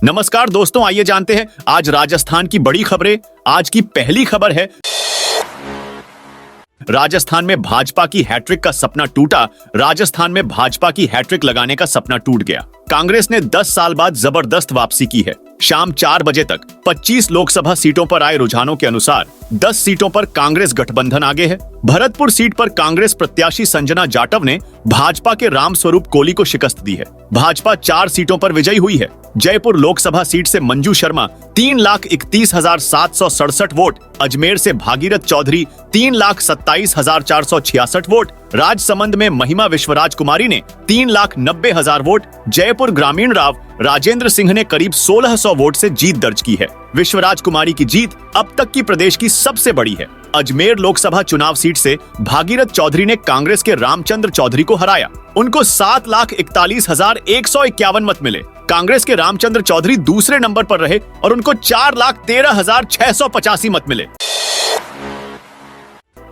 नमस्कार दोस्तों, आइए जानते हैं आज राजस्थान की बड़ी खबरें। आज की पहली खबर है, राजस्थान में भाजपा की हैट्रिक का सपना टूटा। राजस्थान में भाजपा की हैट्रिक लगाने का सपना टूट गया। कांग्रेस ने 10 साल बाद जबरदस्त वापसी की है। शाम 4 बजे तक 25 लोकसभा सीटों पर आए रुझानों के अनुसार 10 सीटों पर कांग्रेस गठबंधन आगे है। भरतपुर सीट पर कांग्रेस प्रत्याशी संजना जाटव ने भाजपा के रामस्वरूप कोली को शिकस्त दी है। भाजपा 4 सीटों पर विजयी हुई है। जयपुर लोकसभा सीट से मंजू शर्मा 3,31,767 वोट, अजमेर से भागीरथ चौधरी 3,27,466 वोट, राजसमंद में महिमा विश्वराज कुमारी ने 3,90,000 वोट, जयपुर ग्रामीण राव राजेंद्र सिंह ने करीब 1,600 वोट से जीत दर्ज की है। विश्वराज कुमारी की जीत अब तक की प्रदेश की सबसे बड़ी है। अजमेर लोकसभा चुनाव सीट से भागीरथ चौधरी ने कांग्रेस के रामचंद्र चौधरी को हराया। उनको 7,41,151 मत मिले। कांग्रेस के रामचंद्र चौधरी दूसरे नंबर पर रहे और उनको 4,13,685 मत मिले।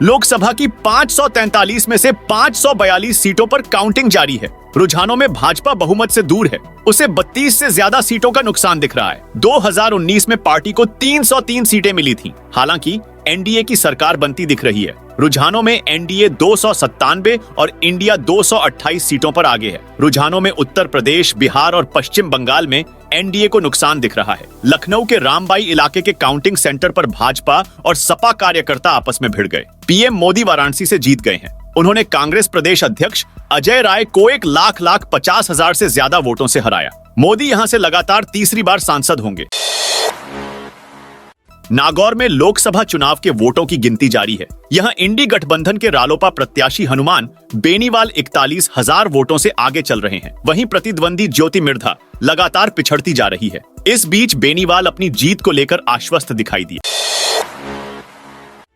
लोकसभा की 543 में से 542 सीटों पर काउंटिंग जारी है। रुझानों में भाजपा बहुमत से दूर है। उसे 32 से ज्यादा सीटों का नुकसान दिख रहा है। 2019 में पार्टी को 303 सीटें मिली थीं। हालांकि एनडीए की सरकार बनती दिख रही है। रुझानों में एनडीए 297 और इंडिया 228 सीटों पर आगे है। रुझानों में उत्तर प्रदेश, बिहार और पश्चिम बंगाल में एनडीए को नुकसान दिख रहा है। लखनऊ के रामबाई इलाके के काउंटिंग सेंटर पर भाजपा और सपा कार्यकर्ता आपस में भिड़ गए। पीएम मोदी वाराणसी से जीत गए हैं। उन्होंने कांग्रेस प्रदेश अध्यक्ष अजय राय को 1,50,50,000 से ज्यादा वोटों से हराया। मोदी यहां से लगातार तीसरी बार सांसद होंगे। नागौर में लोकसभा चुनाव के वोटों की गिनती जारी है। यहां इंडी गठबंधन के रालोपा प्रत्याशी हनुमान बेनीवाल 41,000 वोटों से आगे चल रहे हैं। वहीं प्रतिद्वंदी ज्योति मिर्धा लगातार पिछड़ती जा रही है। इस बीच बेनीवाल अपनी जीत को लेकर आश्वस्त दिखाई दिए।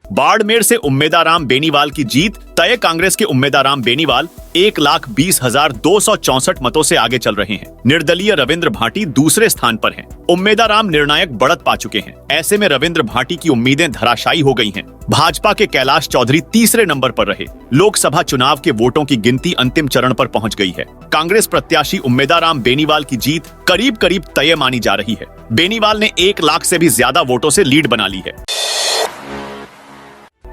बाड़मेर से उम्मेदाराम बेनीवाल की जीत तय। कांग्रेस के उम्मेदाराम बेनीवाल 1,20,264 मतों से आगे चल रहे हैं। निर्दलीय रविंद्र भाटी दूसरे स्थान पर हैं। उम्मेदाराम निर्णायक बढ़त पा चुके हैं। ऐसे में रविंद्र भाटी की उम्मीदें धराशायी हो गई हैं। भाजपा के कैलाश चौधरी तीसरे नंबर पर रहे। लोकसभा चुनाव के वोटों की गिनती अंतिम चरण पर पहुंच गई है। कांग्रेस प्रत्याशी उम्मेदाराम बेनीवाल की जीत करीब करीब तय मानी जा रही है। बेनीवाल ने 1 लाख से भी ज्यादा वोटों से लीड बना ली है।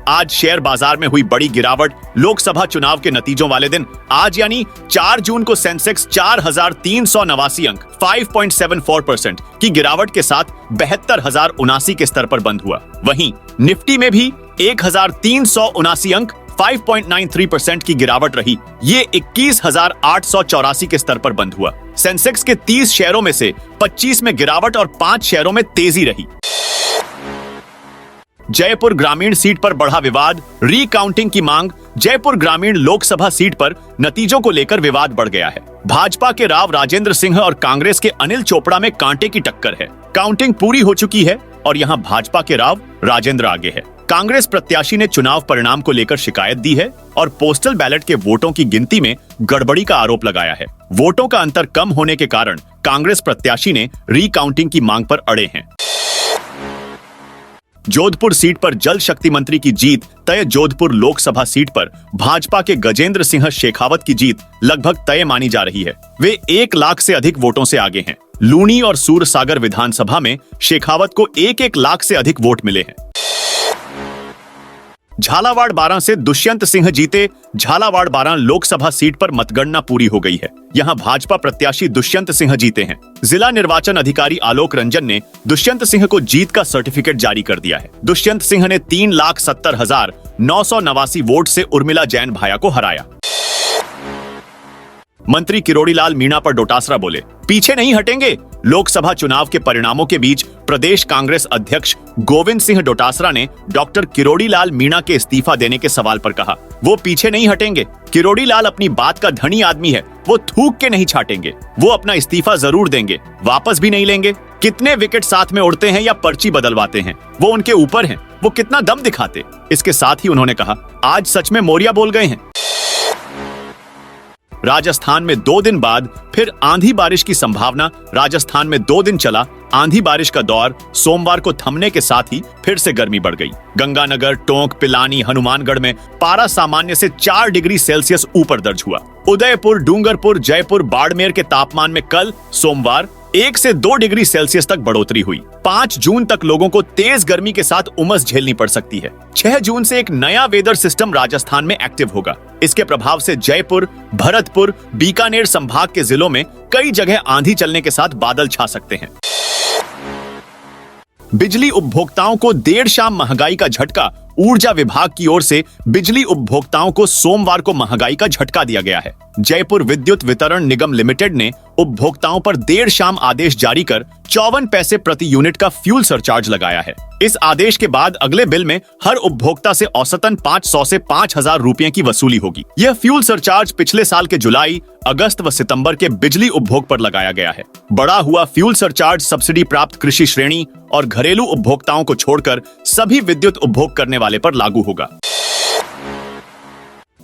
आज शेयर बाजार में हुई बड़ी गिरावट। लोकसभा चुनाव के नतीजों वाले दिन आज यानी 4 जून को सेंसेक्स 4,389 अंक 5.74% की गिरावट के साथ 72,079 के स्तर पर बंद हुआ। वहीं निफ्टी में भी 1,379 अंक 5.93% की गिरावट रही। ये 21,884 के स्तर पर बंद हुआ। सेंसेक्स के 30 शेयरों में से 25 में गिरावट और 5 शेयरों में तेजी रही। जयपुर ग्रामीण सीट पर बढ़ा विवाद, रीकाउंटिंग की मांग। जयपुर ग्रामीण लोकसभा सीट पर नतीजों को लेकर विवाद बढ़ गया है। भाजपा के राव राजेंद्र सिंह और कांग्रेस के अनिल चोपड़ा में कांटे की टक्कर है। काउंटिंग पूरी हो चुकी है और यहां भाजपा के राव राजेंद्र आगे है। कांग्रेस प्रत्याशी ने चुनाव परिणाम को लेकर शिकायत दी है और पोस्टल बैलेट के वोटों की गिनती में गड़बड़ी का आरोप लगाया है। वोटों का अंतर कम होने के कारण कांग्रेस प्रत्याशी ने रीकाउंटिंग की मांग पर अड़े हैं। जोधपुर सीट पर जल शक्ति मंत्री की जीत तय। जोधपुर लोकसभा सीट पर भाजपा के गजेंद्र सिंह शेखावत की जीत लगभग तय मानी जा रही है। वे 1 लाख से अधिक वोटों से आगे हैं। लूनी और सूरसागर विधानसभा में शेखावत को 1-1 लाख से अधिक वोट मिले हैं। झालावाड़ 12 से दुष्यंत सिंह जीते। झालावाड़ 12 लोकसभा सीट पर मतगणना पूरी हो गई है। यहां भाजपा प्रत्याशी दुष्यंत सिंह जीते हैं। जिला निर्वाचन अधिकारी आलोक रंजन ने दुष्यंत सिंह को जीत का सर्टिफिकेट जारी कर दिया है। दुष्यंत सिंह ने 3,70,989 वोट से उर्मिला जैन भाया को हराया। मंत्री किरोड़ीलाल मीणा पर डोटासरा बोले, पीछे नहीं हटेंगे। लोकसभा चुनाव के परिणामों के बीच प्रदेश कांग्रेस अध्यक्ष गोविंद सिंह डोटासरा ने डॉक्टर किरोड़ीलाल मीणा के इस्तीफा देने के सवाल पर कहा, वो पीछे नहीं हटेंगे। किरोड़ीलाल अपनी बात का धनी आदमी है। वो थूक के नहीं छाटेंगे। वो अपना इस्तीफा जरूर देंगे, वापस भी नहीं लेंगे। कितने विकेट साथ में उड़ते हैं या पर्ची बदलवाते हैं, वो उनके ऊपर है। वो कितना दम दिखाते। इसके साथ ही उन्होंने कहा, आज सच में मौर्या बोल गए हैं। राजस्थान में 2 दिन बाद फिर आंधी बारिश की संभावना। राजस्थान में 2 दिन चला आंधी बारिश का दौर। सोमवार को थमने के साथ ही फिर से गर्मी बढ़ गई। गंगानगर, टोंक, पिलानी, हनुमानगढ़ में पारा सामान्य से 4 डिग्री सेल्सियस ऊपर दर्ज हुआ। उदयपुर, डूंगरपुर, जयपुर, बाड़मेर के तापमान में कल सोमवार 1 से 2 डिग्री सेल्सियस तक बढ़ोतरी हुई। 5 जून तक लोगों को तेज गर्मी के साथ उमस झेलनी पड़ सकती है। 6 जून से एक नया वेदर सिस्टम राजस्थान में एक्टिव होगा। इसके प्रभाव से जयपुर, भरतपुर, बीकानेर संभाग के जिलों में कई जगह आंधी चलने के साथ बादल छा सकते हैं। बिजली उपभोक्ताओं को देर शाम महंगाई का झटका। ऊर्जा विभाग की ओर से बिजली उपभोक्ताओं को सोमवार को महंगाई का झटका दिया गया है। जयपुर विद्युत वितरण निगम लिमिटेड ने उपभोक्ताओं पर देर शाम आदेश जारी कर 54 पैसे प्रति यूनिट का फ्यूल सरचार्ज लगाया है। इस आदेश के बाद अगले बिल में हर उपभोक्ता से औसतन 500 से 5000 रुपए की वसूली होगी। यह फ्यूल सरचार्ज पिछले साल के जुलाई, अगस्त व सितंबर के बिजली उपभोग पर लगाया गया है। बढ़ा हुआ फ्यूल सरचार्ज सब्सिडी प्राप्त कृषि श्रेणी और घरेलू उपभोक्ताओं को छोड़कर सभी विद्युत उपभोग करने वाले पर लागू होगा।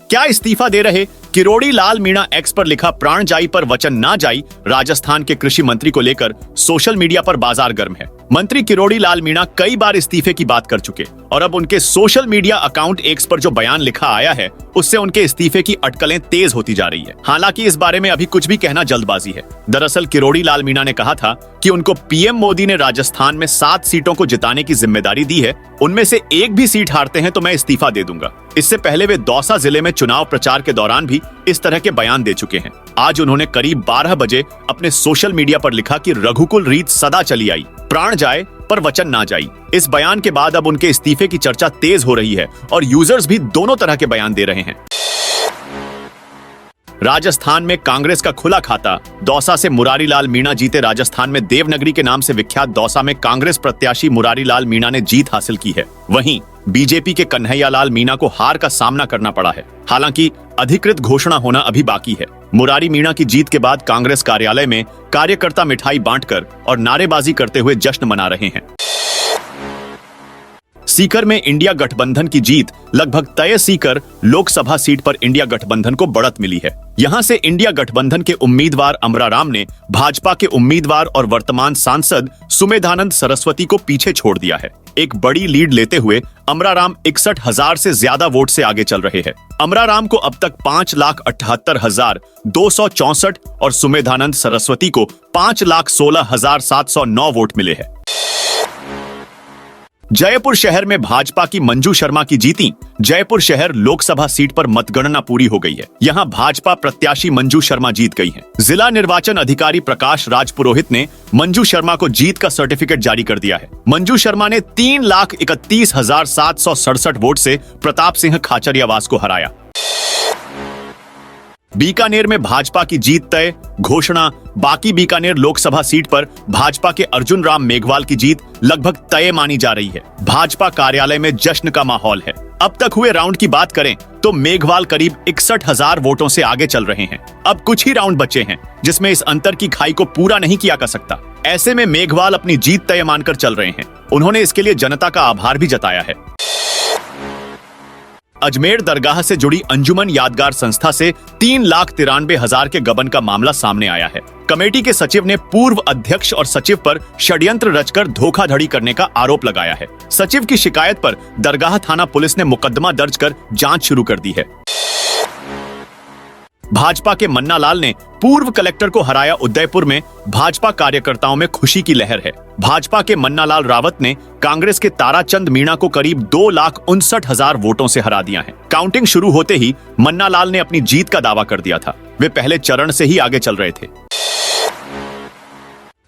क्या इस्तीफा दे रहे? किरोड़ी लाल मीणा एक्स पर लिखा प्राण जाई पर वचन ना जाई। राजस्थान के कृषि मंत्री को लेकर सोशल मीडिया पर बाजार गर्म है। मंत्री किरोड़ी लाल मीणा कई बार इस्तीफे की बात कर चुके और अब उनके सोशल मीडिया अकाउंट एक्स पर जो बयान लिखा आया है उससे उनके इस्तीफे की अटकलें तेज होती जा रही है। हालांकि इस बारे में अभी कुछ भी कहना जल्दबाजी है। दरअसल किरोड़ी लाल मीणा ने कहा था कि उनको पीएम मोदी ने राजस्थान में 7 सीटों को जिताने की जिम्मेदारी दी है, उनमें से एक भी सीट हारते हैं तो मैं इस्तीफा दे दूंगा। इससे पहले वे दौसा जिले में चुनाव प्रचार के दौरान भी इस तरह के बयान दे चुके हैं। आज उन्होंने करीब 12 बजे अपने सोशल मीडिया पर लिखा कि रघुकुल रीत सदा चली आई, प्राण जाए पर वचन ना जाई। इस बयान के बाद अब उनके इस्तीफे की चर्चा तेज हो रही है और यूजर्स भी दोनों तरह के बयान दे रहे हैं। राजस्थान में कांग्रेस का खुला खाता। दौसा से मुरारी लाल मीणा जीते। राजस्थान में देवनगरी के नाम से विख्यात दौसा में कांग्रेस प्रत्याशी मुरारी लाल मीणा ने जीत हासिल की है। वहीं बीजेपी के कन्हैया लाल मीणा को हार का सामना करना पड़ा है। हालांकि अधिकृत घोषणा होना अभी बाकी है। मुरारी मीणा की जीत के बाद कांग्रेस कार्यालय में कार्यकर्ता मिठाई बांटकर और नारेबाजी करते हुए जश्न मना रहे हैं। सीकर में इंडिया गठबंधन की जीत लगभग तय। सीकर लोकसभा सीट पर इंडिया गठबंधन को बढ़त मिली है। यहां से इंडिया गठबंधन के उम्मीदवार अमराराम ने भाजपा के उम्मीदवार और वर्तमान सांसद सुमेधानंद सरस्वती को पीछे छोड़ दिया है। एक बड़ी लीड लेते हुए अमराराम 61,000 से ज्यादा वोट से आगे चल रहे हैं। अमराराम को अब तक 5,78,264 और सुमेधानंद सरस्वती को 5,16,709 वोट मिले हैं। जयपुर शहर में भाजपा की मंजू शर्मा की जीती। जयपुर शहर लोकसभा सीट पर मतगणना पूरी हो गई है। यहां भाजपा प्रत्याशी मंजू शर्मा जीत गई हैं। जिला निर्वाचन अधिकारी प्रकाश राजपुरोहित ने मंजू शर्मा को जीत का सर्टिफिकेट जारी कर दिया है। मंजू शर्मा ने 3,31,767 वोट से प्रताप सिंह खाचरियावास को हराया। बीकानेर में भाजपा की जीत तय। घोषणा। बाकी बीकानेर लोकसभा सीट पर भाजपा के अर्जुन राम मेघवाल की जीत लगभग तय मानी जा रही है। भाजपा कार्यालय में जश्न का माहौल है। अब तक हुए राउंड की बात करें तो मेघवाल करीब 61,000 वोटों से आगे चल रहे हैं। अब कुछ ही राउंड बचे हैं जिसमें इस अंतर की खाई को पूरा नहीं किया जा सकता। ऐसे में मेघवाल अपनी जीत तय मानकर चल रहे हैं। उन्होंने इसके लिए जनता का आभार भी जताया है। अजमेर दरगाह से जुड़ी अंजुमन यादगार संस्था से 3,93,000 के गबन का मामला सामने आया है। कमेटी के सचिव ने पूर्व अध्यक्ष और सचिव पर षड्यंत्र रचकर धोखाधड़ी करने का आरोप लगाया है। सचिव की शिकायत पर दरगाह थाना पुलिस ने मुकदमा दर्ज कर जांच शुरू कर दी है। भाजपा के मन्ना लाल ने पूर्व कलेक्टर को हराया। उदयपुर में भाजपा कार्यकर्ताओं में खुशी की लहर है। भाजपा के मन्ना लाल रावत ने कांग्रेस के ताराचंद मीणा को करीब 2,59,000 वोटों से हरा दिया है। काउंटिंग शुरू होते ही मन्ना लाल ने अपनी जीत का दावा कर दिया था। वे पहले चरण से ही आगे चल रहे थे।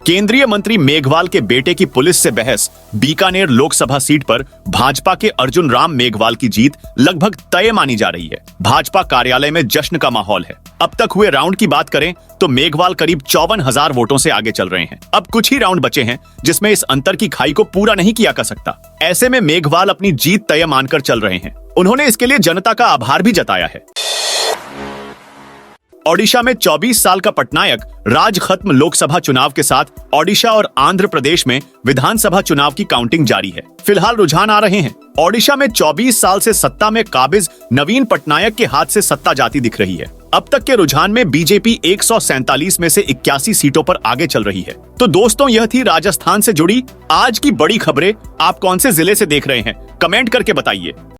केंद्रीय मंत्री मेघवाल के बेटे की पुलिस से बहस। बीकानेर लोकसभा सीट पर भाजपा के अर्जुन राम मेघवाल की जीत लगभग तय मानी जा रही है। भाजपा कार्यालय में जश्न का माहौल है। अब तक हुए राउंड की बात करें तो मेघवाल करीब 54,000 वोटों से आगे चल रहे हैं। अब कुछ ही राउंड बचे हैं जिसमें इस अंतर की खाई को पूरा नहीं किया जा सकता। ऐसे में मेघवाल अपनी जीत तय मानकर चल रहे हैं। उन्होंने इसके लिए जनता का आभार भी जताया है। ओडिशा में 24 साल का पटनायक राज खत्म। लोकसभा चुनाव के साथ ओडिशा और आंध्र प्रदेश में विधानसभा चुनाव की काउंटिंग जारी है। फिलहाल रुझान आ रहे हैं। ओडिशा में 24 साल से सत्ता में काबिज नवीन पटनायक के हाथ से सत्ता जाती दिख रही है। अब तक के रुझान में बीजेपी 147 में से 81 सीटों पर आगे चल रही है। तो दोस्तों, यह थी राजस्थान से जुड़ी आज की बड़ी खबरें। आप कौन से जिले से देख रहे हैं, कमेंट करके बताइए।